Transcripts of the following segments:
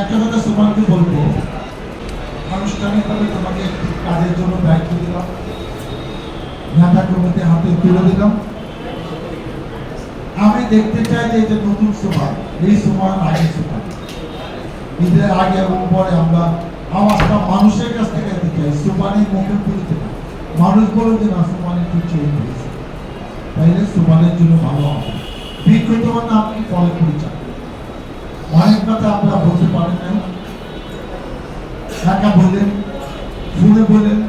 একটা কথা সুমানকে বলবো, আনুষ্ঠানিকভাবে তোমাকে একটি কাজের জন্য দায়িত্ব দিলাম, নেতা কর্মীদের হাতে তুলে দিলাম। আমি দেখতে চাই যে এটা নতুন সুমান, এই সুমান আগে সুমান, ঈদের আগে এবং পরে আমরা আওয়াজটা মানুষের কাছ থেকে দিতে চাই, সুমানের মুখে তুলতে না, মানুষ বলে যে না সুমান একটু চেঞ্জ হয়েছে, তাইলে সুমানের জন্য ভালো হবে। বিখ্যাত মানে আপনি ফলে পরিচয়, অনেক কথা আপনারা বলতে পারেন নাই, ঢাকা বললেন, ফোনে বললেন,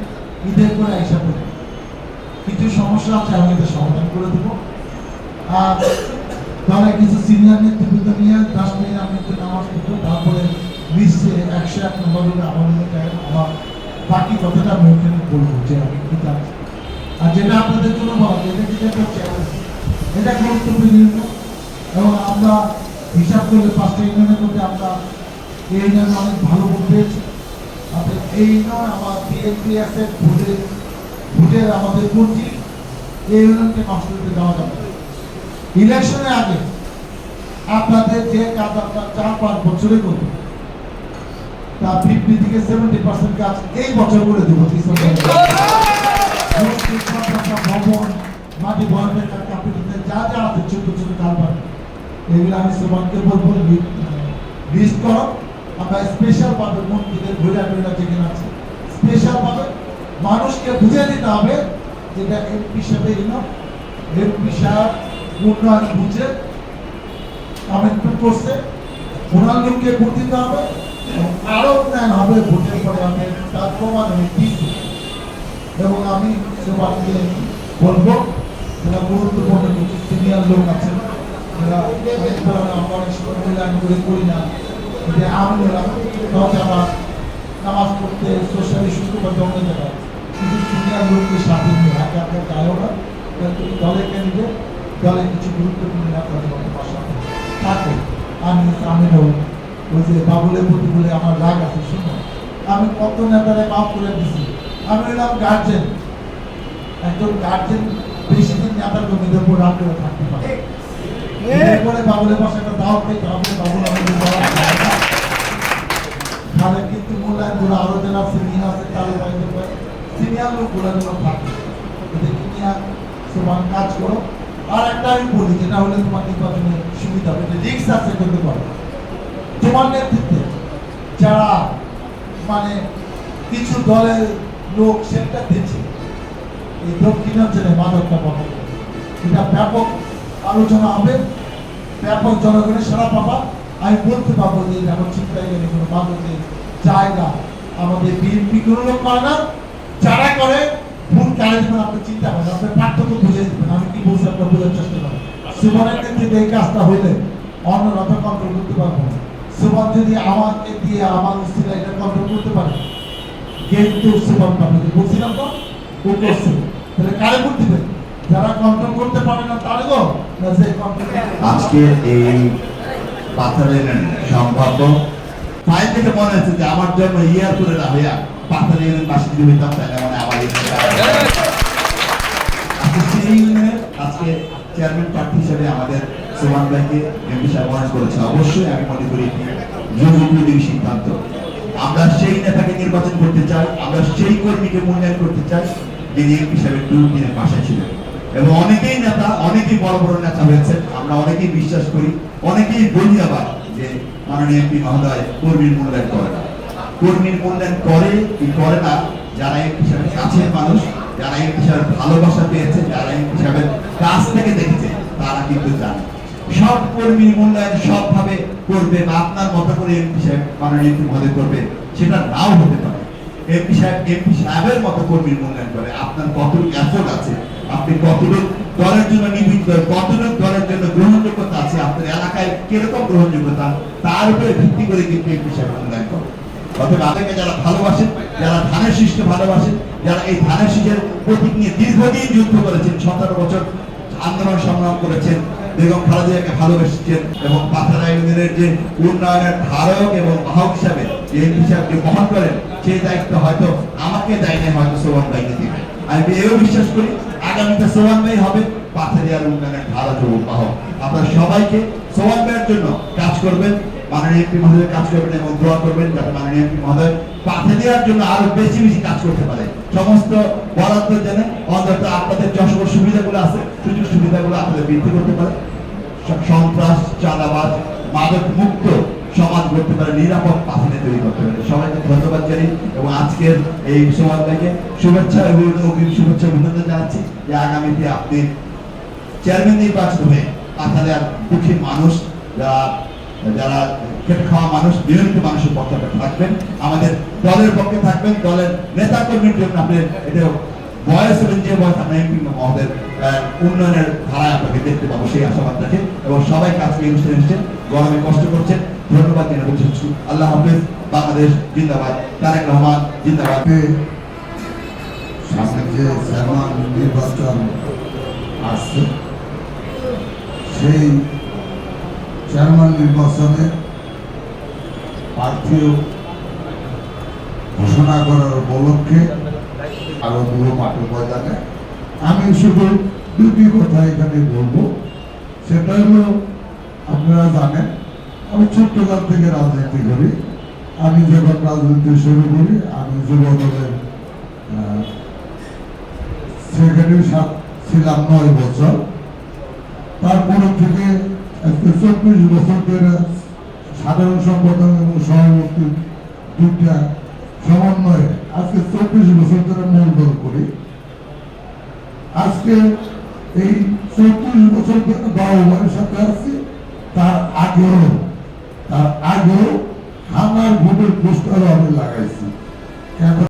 ঈদের করে আইসা বলেন, কিছু সমস্যা আছে আমি এটা সমাধান করে দেবো। আর তাহলে কিছু সিনিয়র নেতৃত্ব নিয়ে 10 মিনিট আমি একটু নামাজ পড়বো, তারপরে লিস্টে 101 নম্বর হলে আমার বাকি কথাটা আমি ওখানে বলবো যে আমি কি জানছি। আর যেটা আপনাদের জন্য বলা এটা কিন্তু একটা চ্যালেঞ্জ, এটা গুরুত্বপূর্ণ। এবং আমরা হিসাব করলে 5টা ইউনিয়নের মধ্যে আমরা এই ইউনিয়ন অনেক ভালো ভোট পেয়েছি। আপনাদের এই ইউনিয়ন আমার বিএনপিএসের ভোটের আমাদের কোনটি এই ইউনিয়নকে নষ্ট করতে দেওয়া যাবে। ইলেকশনের আগে আপনাদের যে কাজ আপনার 4-5 বছরে করবে তা 50 থেকে 70% কাজ এই বছর করে দেবো। ভবন, মাটি বহনের কাপিতে যা যা আছে ছোট ছোট কারবার, এগুলো আমি সুমানকে বলবো লিস্ট করো। আমরা স্পেশাল ভাবে মন্ত্রীদের ঘুরা ঘুরা যেখানে আছে স্পেশাল ভাবে মানুষকে বুঝে দিতে হবে যেটা এমপি সাহেব এমপি সাহেব উন্নয়ন বুঝে কমিটমেন্ট করছে, ওনার লোককে ভোট দিতে হবে এবং আরো উন্নয়ন হবে ভোটের পরে আমি তার প্রমাণ আমি দিচ্ছি। এবং আমি সুমানকে বলবো যারা গুরুত্বপূর্ণ কিছু সিনিয়র লোক আছেন, যারা আমরা অনেক সময় মূল্যায়ন করে করি না, যে আমরা আমার নামাজ পড়তে সোশ্যালি সুস্থভাবে জমে যাবে, কিছু সিনিয়র লোককে সাথে নিয়ে আগে আপনার গায়েও না দলে কেন্দ্রে দলে কিছু গুরুত্বপূর্ণ সাথে থাকে। আমিও ওই যে বাবুলের প্রতি বলে আমার রাগ আছে, শুনো আমি কত নেতারে মাফ করে দিছি, আমি হলাম গার্জেন, একজন গার্জেন বেশি দিন নেতার জমিদের উপর রাগ করে থাকতে পারে। এরপরে বাবুলের পাশে একটা দাও পেয়ে বাবুল আমাদের তাহলে কিন্তু মূল্যায়ন গুলো আরো যারা সিনিয়র আছে তাহলে সিনিয়র লোক গুলো থাকে, এদেরকে নিয়ে সমান কাজ করো। আর একটা আমি বলি যেটা হলে তোমার নির্বাচনে সুবিধা হবে, রিক্স আছে করতে পারো তোমার নেতৃত্বে যারা মানে কিছু দলের লোক সেটা দিচ্ছে এই দক্ষিণাঞ্চলে মাদকটা পাবো, এটা ব্যাপক আলোচনা হবে, ব্যাপক জনগণের সারা পাবা। আমি বলতে পারবো যে এখন চিন্তায় গেলে কোনো মাদকের জায়গা আমাদের বিএনপি কোনো লোক করে না, যারা করে ভুল কারে দেবেন আপনি চিন্তা করেন, আপনার পার্থক্য বুঝে দেবেন। আমি কি বলছি আপনার বোঝার চেষ্টা করেন। সুমনের নেতৃত্বে এই কাজটা হইলে অন্যরা তো কন্ট্রোল করতে পারবো না। সুমন যদি আমাকে দিয়ে আমার উচিলা এটা কন্ট্রোল করতে পারে কিন্তু সুমন পাবে, বলছিলাম তো ও করছে, তাহলে কারে ভোট দিবেন? যারা কন্ট্রোল করতে পারে না তারে গো, না যে কন্ট্রোল। আজকে এই পাথরের সম্ভাব্য ফাইল থেকে মনে হচ্ছে যে আমার জন্য ইয়ার করে না হইয়া পাথরের বাসী যদি হইতাম তাহলে মানে আমার আজকে চেয়ারম্যান প্রার্থী হিসেবে আমাদের সুমান ভাইকে এমপি সাহেব মনোনয়ন করেছে। অবশ্যই আমি মনে করি যোগ্য সিদ্ধান্ত। আমরা সেই নেতাকে নির্বাচন করতে চাই, আমরা সেই কর্মীকে মূল্যায়ন করতে চাই যিনি এমপি সাহেবের দুর্দিনের পাশে ছিলেন। এবং অনেকেই নেতা, অনেকেই বড় বড় নেতা হয়েছে, আমরা অনেকেই বিশ্বাস করি, অনেকেই বলি আবার যে মাননীয় এমপি মহোদয় কর্মীর মূল্যায়ন করে না। কর্মীর মূল্যায়ন করে কি করে না যারা এমপি সাহেবের কাছের মানুষ, যারা এমপি সাহেবের ভালোবাসা পেয়েছে, যারা এমপি সাহেবের কাছ থেকে দেখেছে তারা কিন্তু জানে। সব কর্মীর মূল্যায়ন সবভাবে করবে বা আপনার মতো করে এমপি সাহেব মাননীয় এমপি মহোদয় করবে সেটা নাও হতে পারে। এমপি সাহেবের মতো কর্মীর মূল্যায়ন করে আপনার কতটুকু এফোর্ট আছে, আপনি কতটুকু দলের জন্য নিবিদ্ধ, কতটুকু দলের জন্য গ্রহণযোগ্যতা আছে, আপনার এলাকায় কিরকম গ্রহণযোগ্যতা, তার উপরে ভিত্তি করে কিন্তু এমপি সাহেব মূল্যায়ন করে। অতএব আমাকে যারা ভালোবাসেন, যারা ধানের শীষকে ভালোবাসেন, যারা এই ধানের শীষের প্রতীক নিয়ে দীর্ঘদিন যুদ্ধ করেছেন, 17 বছর আন্দোলন সংগ্রাম করেছেন, বেগম খালেদাকে ভালোবেসেছেন এবং পাথরা ইউনিয়নের যে উন্নয়নের ধারক এবং বাহক হিসাবে এমপি সাহেবকে বহন করেন, সেই দায়িত্ব হয়তো আমাকে দেয় না, হয়তো সোহান ভাইকে দিবে। আমি এও বিশ্বাস করি আগামীতে সোহান ভাই হবে পাথরিয়ার উন্নয়নের ধারক এবং বাহক। আপনারা সবাইকে সোহান ভাইয়ের জন্য কাজ করবেন, মাননীয় এমপি মহোদয় কাজ করবেন এবং দোয়া করবেন যাতে মাননীয় এমপি মহোদয় পাথে দেওয়ার জন্য আরো বেশি বেশি কাজ করতে পারে। সমস্ত বরাদ্দ জেনে অন্তত আপনাদের যে সকল সুবিধাগুলো আছে সুযোগ সুবিধাগুলো আপনাদের বৃদ্ধি করতে পারে, সন্ত্রাস, চাঁদাবাজ, মাদক মুক্ত সমাজ করতে পারে, নিরাপদ পাথনে তৈরি করতে পারে। সবাইকে ধন্যবাদ জানাই এবং আজকের এই সমাজ থেকে শুভেচ্ছা এবং অগ্রিম শুভেচ্ছা অভিনন্দন জানাচ্ছি যে আগামীতে আপনি চেয়ারম্যান নির্বাচিত হয়ে পাথালের দুঃখী মানুষ, যারা খেটে খাওয়া মানুষ, নিয়মিত মানুষের পক্ষে থাকবেন, আমাদের দলের পক্ষে থাকবেন, দলের নেতা কর্মীর জন্য আপনি এটা বয়স এবং যে বয়স আপনার এমপি মহোদয়ের উন্নয়নের ধারায় আপনাকে দেখতে পাবো সেই আশাবাদ রাখে এবং সবাইকে আজকে এই অনুষ্ঠানে এসেছেন, গরমে কষ্ট করছেন, ধন্যবাদ জানিয়ে বলছি আল্লাহ হাফেজ, বাংলাদেশ জিন্দাবাদ, তারেক রহমান জিন্দাবাদ। সামনে যে চেয়ারম্যান নির্বাচন আসছে সেই চেয়ারম্যান নির্বাচনে প্রার্থী ঘোষণা করার উপলক্ষে আরো দুটো মাঠের ময়দানে আমি শুধু দুটি কথা এখানে বলবো। সেটা হলো, আপনারা জানেন আমি ছোট্টকাল থেকে রাজনীতি করি। আমি যখন রাজনীতি শুরু করি আমি যুব দলের সেখানে ছিলাম 9 বছর। তারপর থেকে 24 বছর ধরে সাধারণ সম্পাদক এবং সভাপতি দুইটা সমন্বয়ে আজকে 24 বছর ধরে মূল দল করি। আজকে এই 34 বছর ধরে বাবুবাড়ির সাথে আছি। তার আগেও হামার ভোটের পোস্টার আমি লাগাইছি।